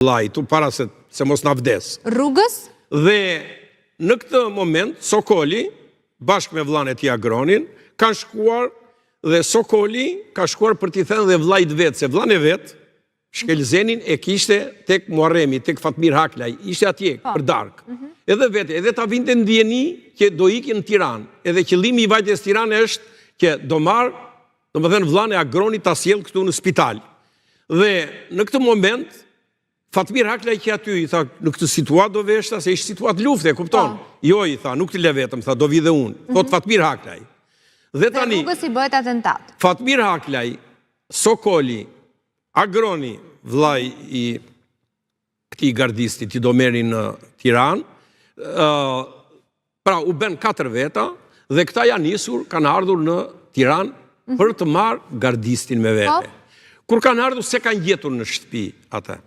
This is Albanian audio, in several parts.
lajtu, para se mos na vdes. Rrugës? Dhe në këtë moment, Sokoli, bashkë me vllain e tij Agronin, kanë shkuar dhe Sokoli ka shkuar për t'i thënë dhe vllait vet, se vllain e vet, Shkelzenin e kishte tek Muharremi, tek Fatmir Haklaj, ishte atje për darkë. Edhe vete, edhe ta vinte ndjeni që do ikin në Tiranë. Edhe qëllimi i vajtjes Tiranë është që do marr, domethënë vllain e Agronit ta sjell këtu në spital. Dhe në këtë moment Fatmir Haklaj që aty i tha, në këtë situatë do veshta, se ishte situatë lufte, kupton? Jo, i tha, nuk të le vetëm, tha, do vi dhe unë. Thot Fatmir Haklaj. Dhe tani, rrugës i bëhet atentat. Fatmir Haklaj, Sokoli, Agroni, vllai i këtij gardisti që do merrin në Tiranë, pra u bën 4 veta dhe këta janë nisur, kanë ardhur në Tiranë për të marrë gardistin me vete. Kur kanë ardhur se kanë gjetur në shtëpi atë.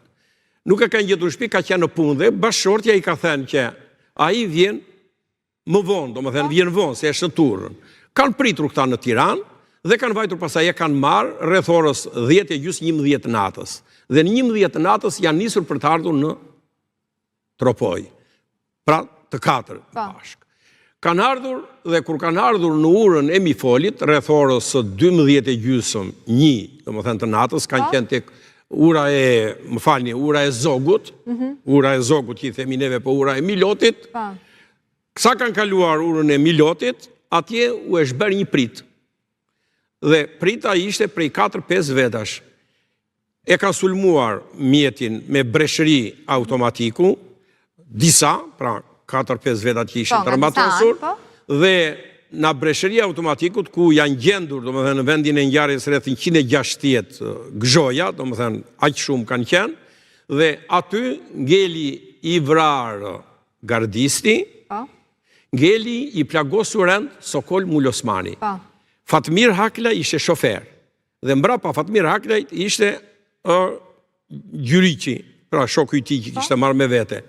Nuk e kanë gjetur në shtëpi, ka qenë në punë dhe bashkëshortja i ka thënë që ai vjen më vonë, domethënë vjen vonë se është në turrën. Kanë pritur këta në Tiranë dhe kanë vajtur pasaj e kanë marrë rreth orës 10:11 natës. Dhe në 11 natës janë nisur për të ardhur në Tropoj. Pra të 4 bashkë. Kanë ardhur dhe kur kanë ardhur në urën e Mifolit, rreth orës 12:30, domethënë të natës, kanë qenë tek ura e Zogut, ura e Zogut që i themi neve, po ura e Milotit. Sa kanë kaluar urën e Milotit, atje u është bërë një prit. Dhe prita ishte prej 4-5 vetash. E ka sulmuar mjetin me breshëri automatiku, disa, pra 4-5 vetat që ishin tërmatosur, dhe në breshëri automatikut ku janë gjendur, domethënë në vendin e ngjarjes rreth 160 gëzhoja, domethënë aq shumë kanë qenë, dhe aty ngeli i vrarë gardisti, ngeli i plagosur rend Sokol Mulosmani. Fatmir Haklaj ishte shofer, dhe mbrapa Fatmir Haklaj ishte Gjyriqi, pra shoku i tij që kishte marrë me vete.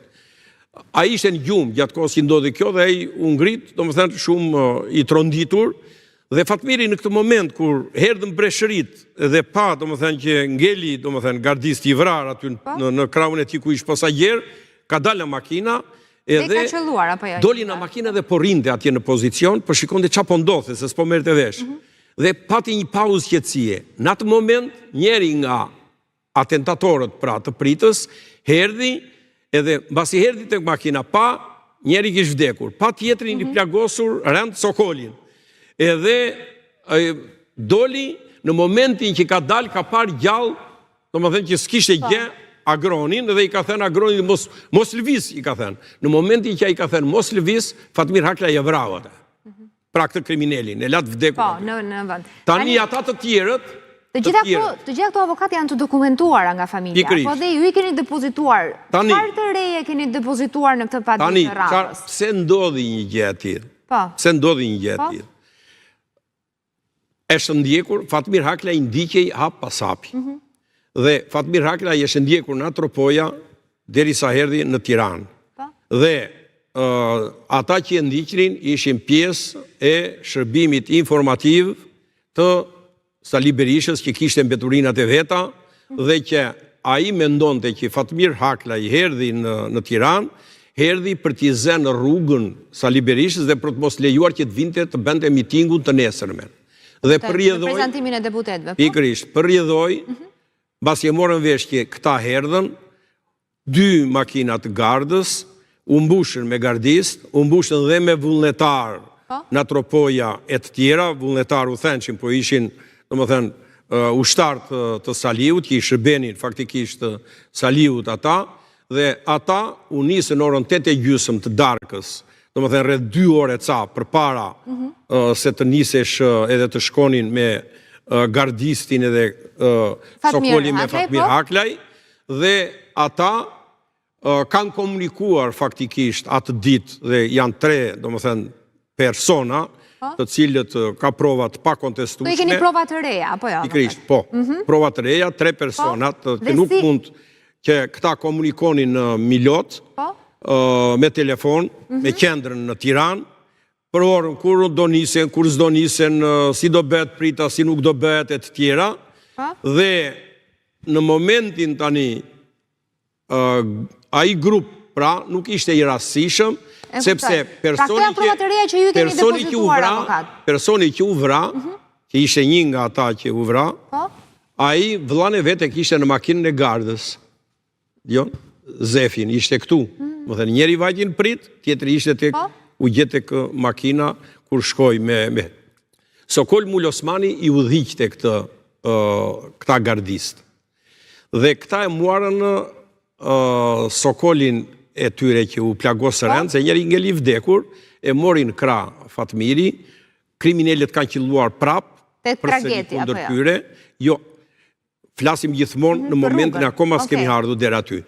Ai ishte në gjumë gjatë kohës që ndodhi kjo dhe ai u ngrit, domethënë shumë i tronditur, dhe Fatmiri në këtë moment kur erdhën breshëritë dhe pa domethënë që ngeli domethënë gardisti i vrarë aty në krahun e tij ku ishte pasagjer, ka dalë makina edhe doli në makina dhe po rrinte atje në pozicion, po shikonte çfarë po ndodhte se s'po merrte vesh. Dhe pati një pauzë qetësie. Në atë moment njëri nga atentatorët pra të pritës erdhi. Edhe mbasi erdhi tek makina, pa njeri kishte vdekur, pa tjetrin i plagosur rend Sokolin. Edhe doli në momentin që ka dalë, ka parë gjallë, domethënë që s'kishte gjë Agronin, dhe i ka thënë Agronin mos lëviz, i ka thënë. Në momentin që ai ka thënë mos lëviz, Fatmir Haklaj e vrau atë. Pra këtë kriminalin, e latë vdekur. Po, në vend. Tani ata të tjerët. Të gjitha këto avokatë janë të dokumentuara nga familja, po dhe ju i keni depozituar. Çfarë të reje keni depozituar në këtë paditje të radhës? Pse ndodhi një gjë e tillë? Pse ndodhi një gjë e tillë? Është ndjekur, Fatmir Haklaj ndiqej hap pas hapi. Dhe Fatmir Haklaj është ndjekur në Tropoja derisa erdhi në Tiranë. Dhe ata që e ndiqnin ishin pjesë e shërbimit informativ të Sali Berishës që kishte mbeturinat e veta dhe që ai mendonte që Fatmir Haklaj erdhi në Tiranë, erdhi për t'i zënë rrugën Sali Berishës dhe për të mos lejuar që të vinte të bënte mitingun të nesërmen. Dhe për prezantimin e deputetëve. Pikërisht, për rrjedhoi, mbasi e morën vesh që këta erdhën, 2 makina të gardës, u mbushën me gardist, u mbushën dhe me vullnetar në Tropoja e të tjera, vullnetar u thenqin, po ishin domethënë ushtartë të Saliut, që i shërbenin faktikisht të Saliut ata, dhe ata u nisën orën 8:30 të darkës, domethënë rreth 2 orë ca përpara se të nisesh edhe të shkonin me gardistin edhe Sokolin me Fatmir Haklaj, dhe ata kanë komunikuar faktikisht atë ditë dhe janë 3, domethënë persona, të cilët ka provat pa kontestueshme. Do i keni provat të reja, apo jo? Pikërisht, po. Provat të reja, 3 personat që nuk mund që këta komunikonin në Milot, me telefon, me qendrën në Tiranë, për orën kur do nisen, kur s'do nisen, si do bëhet prita, si nuk do bëhet e të tjera. Dhe në momentin tani ai grup pra nuk ishte i rastësishëm, sepse personi që u vra, që ishte një nga ata që u vra, ai vëllane vete kishte në makinën e gardës. Jo, Zefin, ishte këtu. Më thënë, njeri vajtin prit, tjetëri ishte tek, u gjetë tek makina kur shkoj me. Sokol Mul Osmani i udhiqte këta gardist. Dhe këta e muarën Sokolin e tyre që u plagosë rëndë, se njeri ngeli vdekur, e morin krah Fatmiri, kriminalet kanë qelluar prap, përse një kundër tyre, jo, flasim gjithmonë në momentin akoma s'kemi ardhur deri aty.